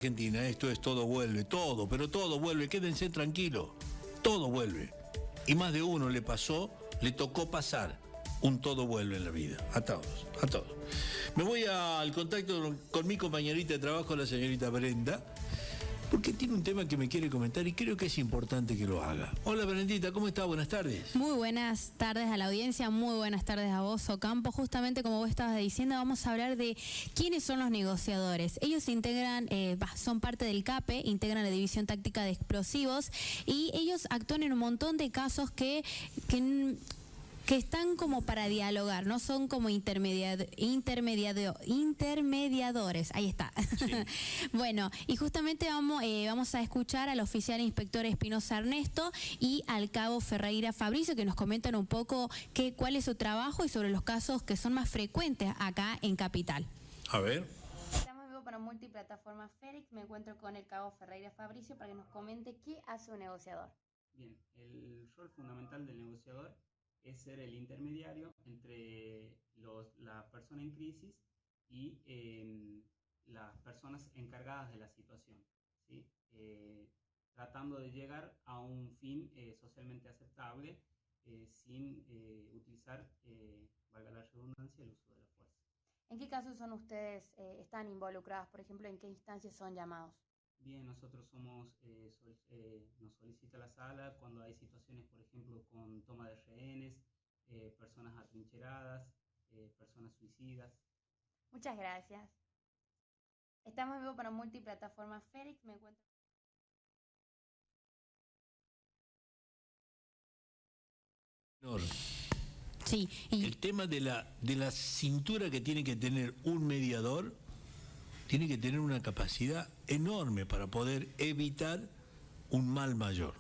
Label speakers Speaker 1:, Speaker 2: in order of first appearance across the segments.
Speaker 1: Argentina, esto es todo vuelve, todo, pero todo vuelve, quédense tranquilos, todo vuelve. Y más de uno le pasó, le tocó pasar un todo vuelve en la vida, a todos, a todos. Me voy al contacto con mi compañerita de trabajo, la señorita Brenda, porque tiene un tema que me quiere comentar y creo que es importante que lo haga. Hola Brendita, ¿cómo está? Buenas tardes.
Speaker 2: Muy buenas tardes a la audiencia, muy buenas tardes a vos, Ocampo. Justamente como vos estabas diciendo, vamos a hablar de quiénes son los negociadores. Ellos integran, son parte del CAPE, integran la División Táctica de Explosivos y ellos actúan en un montón de casos que están como para dialogar, no son como intermediadores, ahí está. Sí. Bueno, y justamente vamos a escuchar al oficial inspector Espinosa Ernesto y al cabo Ferreira Fabricio, que nos comentan un poco cuál es su trabajo y sobre los casos que son más frecuentes acá en Capital.
Speaker 1: A ver.
Speaker 2: Estamos vivo para multiplataforma Félix, me encuentro con el cabo Ferreira Fabricio para que nos comente qué hace un negociador.
Speaker 3: Bien, el rol fundamental del negociador es ser el intermediario entre la persona en crisis y las personas encargadas de la situación, ¿sí? Tratando de llegar a un fin socialmente aceptable sin utilizar, valga la redundancia, el uso de la fuerza.
Speaker 2: ¿En qué casos son ustedes, están involucrados? Por ejemplo, ¿en qué instancias son llamados?
Speaker 3: Bien, nosotros nos solicita la sala cuando hay situaciones, por ejemplo, con toma de rehenes, personas atrincheradas, personas suicidas.
Speaker 2: Muchas gracias. Estamos en vivo para multiplataforma Félix, me encuentro... Sí,
Speaker 1: y el tema de la cintura que tiene que tener un mediador, tiene que tener una capacidad enorme para poder evitar un mal mayor.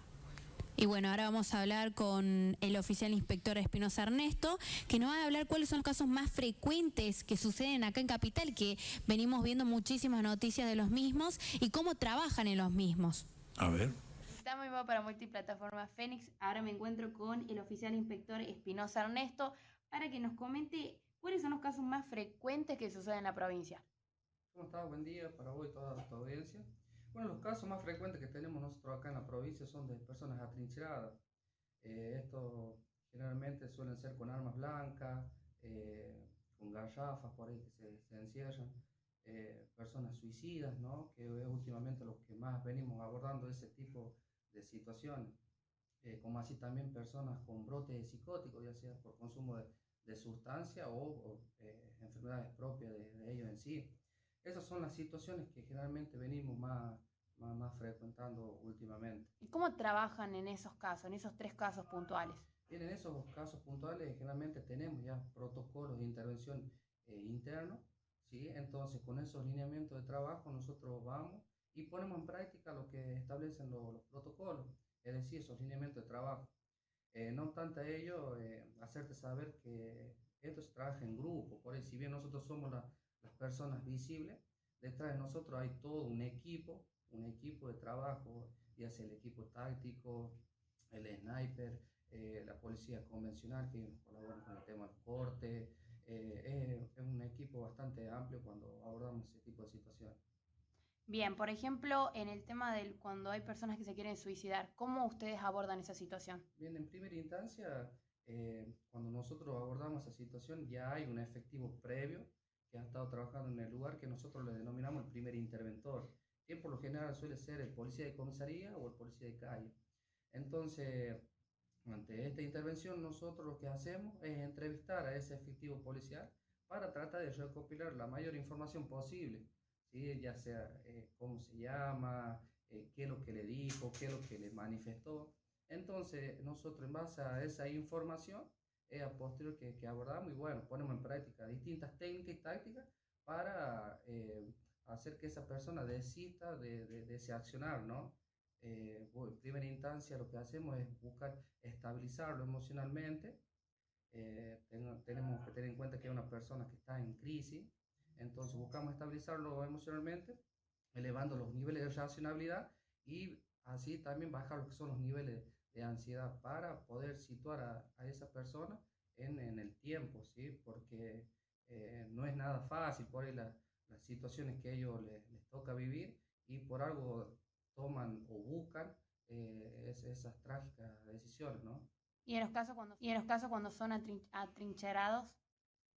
Speaker 2: Y bueno, ahora vamos a hablar con el oficial inspector Espinosa Ernesto, que nos va a hablar cuáles son los casos más frecuentes que suceden acá en Capital, que venimos viendo muchísimas noticias de los mismos y cómo trabajan en los mismos.
Speaker 1: A ver.
Speaker 2: Estamos en vivo para multiplataforma Fénix. Ahora me encuentro con el oficial inspector Espinosa Ernesto para que nos comente cuáles son los casos más frecuentes que suceden en la provincia.
Speaker 4: ¿Cómo estás? Buen día para vos y toda tu audiencia. Bueno, los casos más frecuentes que tenemos nosotros acá en la provincia son de personas atrincheradas. Esto generalmente suelen ser con armas blancas, con garrafas por ahí que se encierran, personas suicidas, ¿no? Que es últimamente lo que más venimos abordando ese tipo de situaciones. Como así también personas con brotes psicóticos, ya sea por consumo de sustancia o enfermedades propias de ellos en sí. Esas son las situaciones que generalmente venimos más frecuentando últimamente.
Speaker 2: ¿Y cómo trabajan en esos casos, en esos tres casos puntuales?
Speaker 4: Bien, en esos casos puntuales generalmente tenemos ya protocolos de intervención internos, ¿sí? Entonces con esos lineamientos de trabajo nosotros vamos y ponemos en práctica lo que establecen los protocolos, es decir, esos lineamientos de trabajo. No obstante ello, hacerte saber que esto se trabaja en grupo, por ahí si bien nosotros somos las personas visibles, detrás de nosotros hay todo un equipo de trabajo, ya sea el equipo táctico, el sniper, la policía convencional que colabora con el tema del corte, es un equipo bastante amplio cuando abordamos ese tipo de situaciones.
Speaker 2: Bien, por ejemplo, en el tema de cuando hay personas que se quieren suicidar, ¿cómo ustedes abordan esa situación?
Speaker 4: Bien, en primera instancia, cuando nosotros abordamos esa situación, ya hay un efectivo previo que ha estado trabajando en el lugar que nosotros le denominamos el primer interventor, que por lo general suele ser el policía de comisaría o el policía de calle. Entonces, ante esta intervención, nosotros lo que hacemos es entrevistar a ese efectivo policial para tratar de recopilar la mayor información posible, ¿sí? Ya sea cómo se llama, qué es lo que le dijo, qué es lo que le manifestó. Entonces, nosotros en base a esa información, es a posterior que abordamos y bueno, ponemos en práctica distintas técnicas y tácticas para hacer que esa persona desista de ese accionar, ¿no? En primera instancia lo que hacemos es buscar estabilizarlo emocionalmente. Tenemos que tener en cuenta que es una persona que está en crisis, entonces buscamos estabilizarlo emocionalmente, elevando los niveles de racionalidad y así también bajar lo que son los niveles de ansiedad para poder situar a esa persona en el tiempo, ¿sí? Porque no es nada fácil por ahí las situaciones que a ellos les toca vivir y por algo toman o buscan esas trágicas decisiones, ¿no?
Speaker 5: Y en los casos cuando son atrincherados.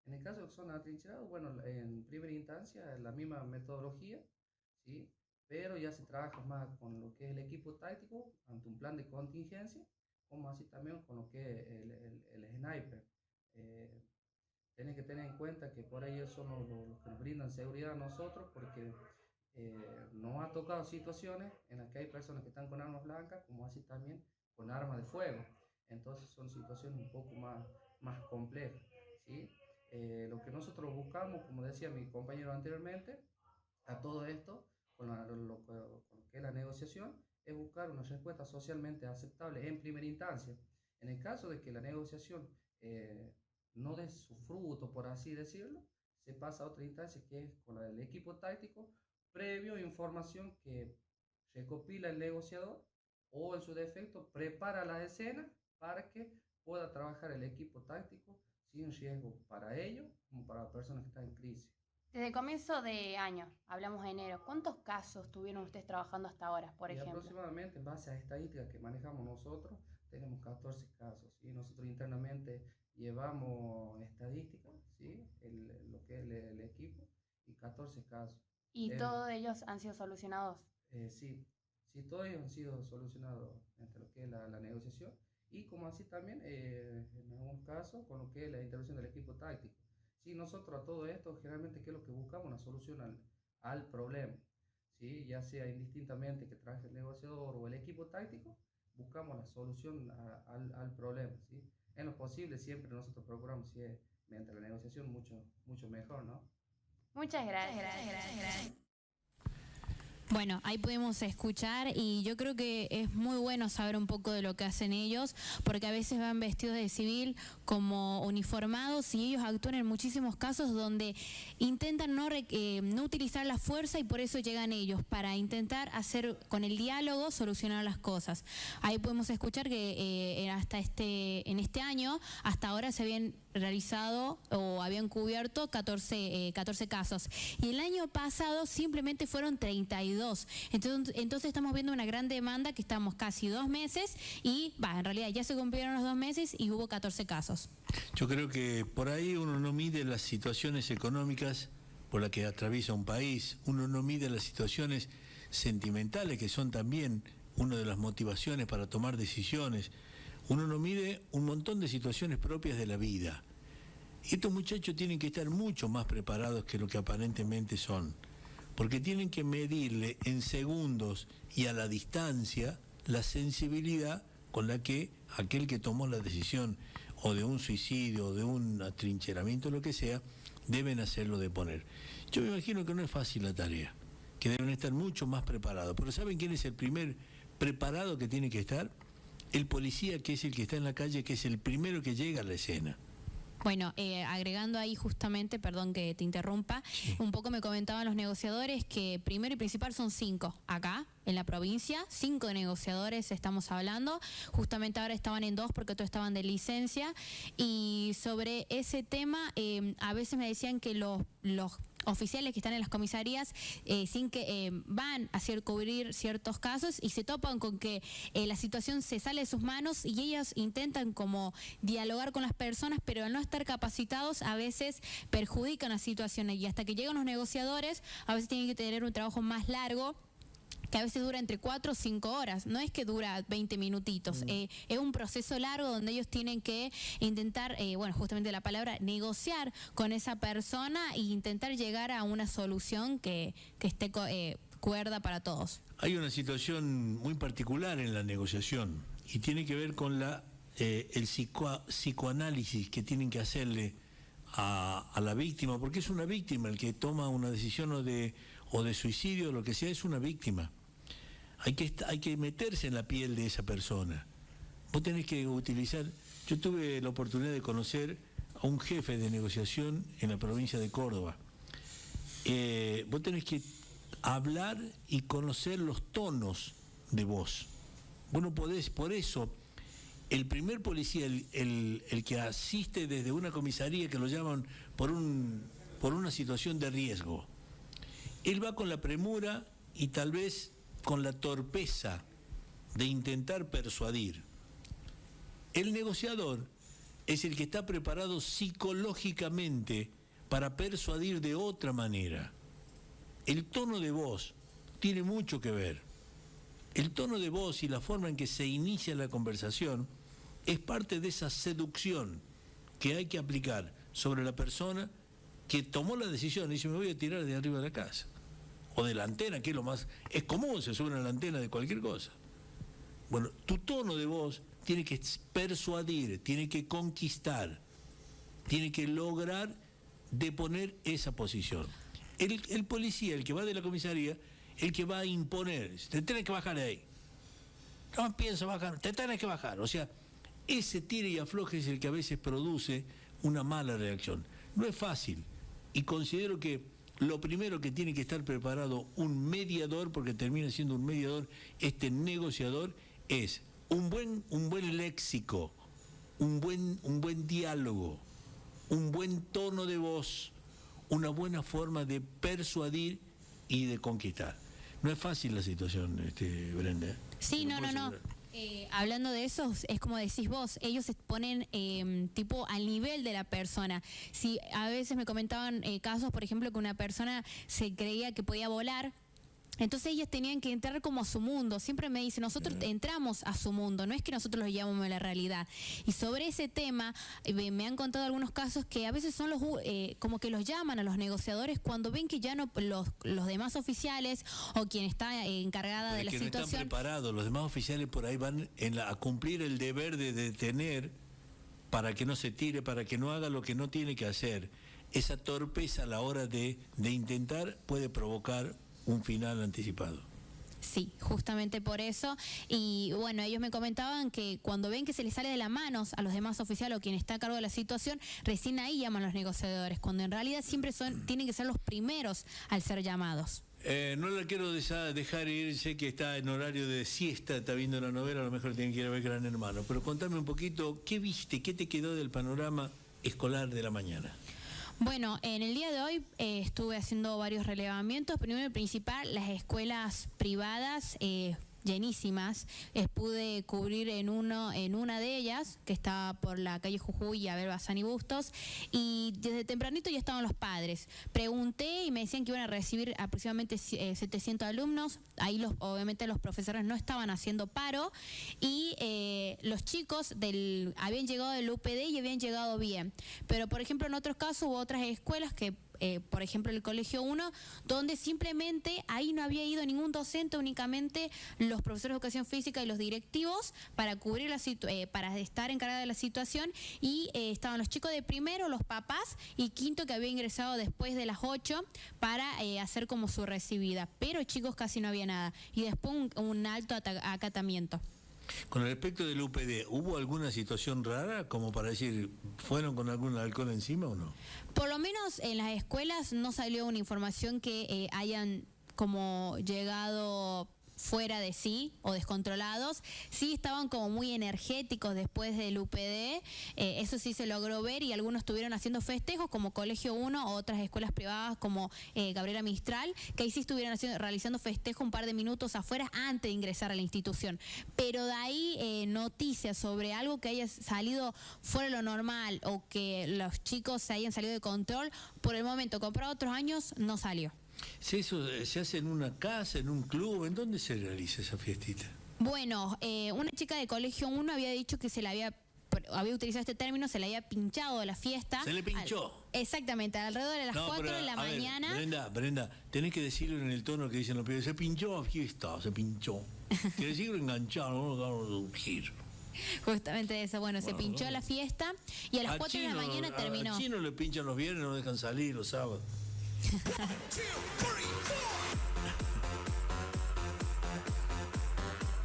Speaker 4: En el caso de que son atrincherados, bueno, en primera instancia la misma metodología, ¿sí? Pero ya se trabaja más con lo que es el equipo táctico ante un plan de contingencia, como así también con lo que es el sniper. Tienen que tener en cuenta que por ahí son los que nos brindan seguridad a nosotros, porque nos ha tocado situaciones en las que hay personas que están con armas blancas, como así también con armas de fuego. Entonces son situaciones un poco más complejas, ¿sí? Lo que nosotros buscamos, como decía mi compañero anteriormente, a todo esto, con lo que es la negociación, es buscar una respuesta socialmente aceptable en primera instancia. En el caso de que la negociación no dé su fruto, por así decirlo, se pasa a otra instancia que es con el equipo táctico, previo información que recopila el negociador o en su defecto prepara la escena para que pueda trabajar el equipo táctico sin riesgo para ellos como para las personas que están en crisis.
Speaker 5: Desde comienzo de año, hablamos de enero, ¿cuántos casos tuvieron ustedes trabajando hasta ahora, por ejemplo?
Speaker 4: Aproximadamente, en base a estadísticas que manejamos nosotros, tenemos 14 casos, ¿sí? Nosotros internamente llevamos estadísticas, ¿sí? Lo que es el equipo, y 14 casos.
Speaker 5: ¿Y todos ellos han sido solucionados?
Speaker 4: Sí, todos ellos han sido solucionados entre lo que es la negociación y como así también en algunos casos con lo que es la intervención del equipo táctico. Sí, nosotros a todo esto generalmente ¿qué es lo que buscamos? Una solución al problema, ¿sí? Ya sea indistintamente que trabaje el negociador o el equipo táctico, buscamos la solución al problema, ¿sí? En lo posible siempre nosotros procuramos, si es mediante la negociación, mucho mejor, ¿no?
Speaker 5: Muchas gracias.
Speaker 2: Bueno, ahí pudimos escuchar y yo creo que es muy bueno saber un poco de lo que hacen ellos, porque a veces van vestidos de civil como uniformados y ellos actúan en muchísimos casos donde intentan no utilizar la fuerza y por eso llegan ellos, para intentar hacer con el diálogo solucionar las cosas. Ahí podemos escuchar que en este año, hasta ahora se habían realizado o habían cubierto 14 casos y el año pasado simplemente fueron 32. Entonces estamos viendo una gran demanda, que estamos casi 2 meses y en realidad ya se cumplieron los 2 meses y hubo 14 casos.
Speaker 1: Yo creo que por ahí uno no mide las situaciones económicas por las que atraviesa un país, uno no mide las situaciones sentimentales que son también una de las motivaciones para tomar decisiones. Uno no mide un montón de situaciones propias de la vida. Estos muchachos tienen que estar mucho más preparados que lo que aparentemente son, porque tienen que medirle en segundos y a la distancia la sensibilidad con la que aquel que tomó la decisión o de un suicidio o de un atrincheramiento, lo que sea, deben hacerlo de poner. Yo me imagino que no es fácil la tarea, que deben estar mucho más preparados, pero ¿saben quién es el primer preparado que tiene que estar? El policía, que es el que está en la calle, que es el primero que llega a la escena.
Speaker 2: Bueno, agregando ahí justamente, perdón que te interrumpa, sí. Un poco me comentaban los negociadores que primero y principal son 5 acá en la provincia, 5 negociadores estamos hablando, justamente ahora estaban en 2 porque todos estaban de licencia, y sobre ese tema a veces me decían que los oficiales que están en las comisarías sin que van a cubrir ciertos casos y se topan con que la situación se sale de sus manos y ellos intentan como dialogar con las personas, pero al no estar capacitados a veces perjudican las situaciones y hasta que llegan los negociadores a veces tienen que tener un trabajo más largo, que a veces dura entre 4 o 5 horas, no es que dura 20 minutitos, es un proceso largo donde ellos tienen que intentar, justamente la palabra, negociar con esa persona e intentar llegar a una solución que esté cuerda para todos.
Speaker 1: Hay una situación muy particular en la negociación y tiene que ver con el psicoanálisis que tienen que hacerle a la víctima, porque es una víctima el que toma una decisión o de suicidio, lo que sea, es una víctima. Hay que meterse en la piel de esa persona. Vos tenés que utilizar... Yo tuve la oportunidad de conocer a un jefe de negociación en la provincia de Córdoba. Vos tenés que hablar y conocer los tonos de voz. Vos no podés, por eso, el primer policía, el que asiste desde una comisaría que lo llaman por una situación de riesgo, él va con la premura y tal vez con la torpeza de intentar persuadir. El negociador es el que está preparado psicológicamente para persuadir de otra manera. El tono de voz tiene mucho que ver. El tono de voz y la forma en que se inicia la conversación es parte de esa seducción que hay que aplicar sobre la persona que tomó la decisión y dice, me voy a tirar de arriba de la casa. O de la antena, que es lo más... Es común, se suben a la antena de cualquier cosa. Bueno, tu tono de voz tiene que persuadir, tiene que conquistar, tiene que lograr deponer esa posición. El policía, el que va de la comisaría, el que va a imponer, te tenés que bajar de ahí. No pienso bajar, te tenés que bajar. O sea, ese tire y afloje es el que a veces produce una mala reacción. No es fácil. Y considero que lo primero que tiene que estar preparado un mediador, porque termina siendo un mediador, este negociador, es un buen léxico, un buen diálogo, un buen tono de voz, una buena forma de persuadir y de conquistar. No es fácil la situación, Brenda.
Speaker 2: Sí, no. Hablando de eso, es como decís vos, ellos se ponen tipo al nivel de la persona. Si a veces me comentaban casos, por ejemplo, que una persona se creía que podía volar, entonces ellas tenían que entrar como a su mundo. Siempre me dicen, nosotros entramos a su mundo, no es que nosotros los llamamos a la realidad. Y sobre ese tema, me han contado algunos casos que a veces son como que los llaman a los negociadores cuando ven que ya no los demás oficiales o quien está encargada de la situación...
Speaker 1: No están preparados, los demás oficiales por ahí van a cumplir el deber de detener para que no se tire, para que no haga lo que no tiene que hacer. Esa torpeza a la hora de intentar puede provocar un final anticipado.
Speaker 2: Sí, justamente por eso. Y bueno, ellos me comentaban que cuando ven que se les sale de las manos a los demás oficiales o quien está a cargo de la situación, recién ahí llaman a los negociadores, cuando en realidad siempre tienen que ser los primeros al ser llamados.
Speaker 1: No la quiero dejar ir, sé que está en horario de siesta, está viendo la novela, a lo mejor tiene que ir a ver Gran Hermano, pero contame un poquito, ¿qué viste, qué te quedó del panorama escolar de la mañana?
Speaker 2: Bueno, en el día de hoy estuve haciendo varios relevamientos. Primero y principal, las escuelas privadas llenísimas. Pude cubrir en una de ellas, que está por la calle Jujuy y Abel Bazán y Bustos, y desde tempranito ya estaban los padres. Pregunté y me decían que iban a recibir aproximadamente 700 alumnos. Ahí obviamente los profesores no estaban haciendo paro y los chicos habían llegado del UPD y habían llegado bien. Pero por ejemplo en otros casos hubo otras escuelas que por ejemplo el Colegio 1, donde simplemente ahí no había ido ningún docente, únicamente los profesores de educación física y los directivos para cubrir para estar encargados de la situación, y estaban los chicos de primero, los papás y quinto que había ingresado después de las 8 para hacer como su recibida, pero chicos casi no había nada, y después un alto acatamiento.
Speaker 1: Con respecto del UPD, ¿hubo alguna situación rara, como para decir, fueron con algún alcohol encima o no?
Speaker 2: Por lo menos en las escuelas no salió una información que hayan como llegado fuera de sí o descontrolados. Sí estaban como muy energéticos después del UPD, eso sí se logró ver, y algunos estuvieron haciendo festejos como Colegio 1 o otras escuelas privadas como Gabriela Mistral, que ahí sí estuvieron realizando festejo un par de minutos afuera antes de ingresar a la institución. Pero de ahí noticias sobre algo que haya salido fuera de lo normal o que los chicos se hayan salido de control, por el momento, comparado a otros años, no salió.
Speaker 1: Si eso se hace en una casa, en un club, ¿en dónde se realiza esa fiestita?
Speaker 2: Bueno, una chica de Colegio 1 había dicho que se le había utilizado este término, se le había pinchado la fiesta.
Speaker 1: ¿Se le pinchó?
Speaker 2: Exactamente, alrededor de las 4 de la mañana.
Speaker 1: Ver, Brenda, tenés que decirlo en el tono que dicen los pibes, se pinchó la fiesta, se pinchó. Quiere decirlo enganchado, no lo giro.
Speaker 2: Justamente eso, bueno, se pinchó la fiesta y a las 4 de la mañana terminó.
Speaker 1: A Chino le pinchan los viernes, no lo dejan salir los sábados.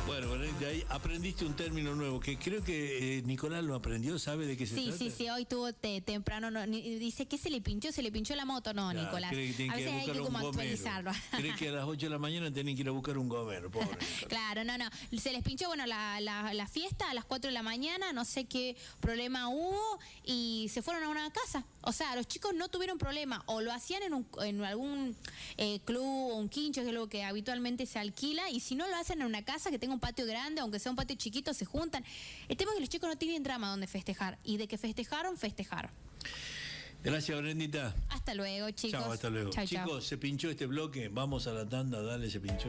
Speaker 1: Bueno, De ahí aprendiste un término nuevo que creo que Nicolás lo aprendió, ¿sabe de qué se trata?
Speaker 2: Sí, hoy tuvo temprano, dice que se le pinchó la moto, no,
Speaker 1: Claro,
Speaker 2: Nicolás.
Speaker 1: cree que tiene
Speaker 2: A
Speaker 1: que
Speaker 2: veces hay que
Speaker 1: buscar
Speaker 2: como
Speaker 1: un gomero.
Speaker 2: actualizarlo.
Speaker 1: Cree que a las 8 de la mañana tienen que ir a buscar un gomero, pobre Nicolás.
Speaker 2: Claro, no, se les pinchó, bueno, la fiesta a las 4 de la mañana, no sé qué problema hubo y se fueron a una casa. O sea, los chicos no tuvieron problema, o lo hacían en algún club o un quincho, que es lo que habitualmente se alquila, y si no lo hacen en una casa que tenga un patio grande, aunque sea un patio chiquito, se juntan. El tema es que los chicos no tienen drama donde festejar, y de que festejaron.
Speaker 1: Gracias, Brendita.
Speaker 2: Hasta luego, chicos.
Speaker 1: Chao, hasta luego.
Speaker 2: Chau, chau.
Speaker 1: Chicos, se pinchó este bloque, vamos a la tanda, dale, se pinchó.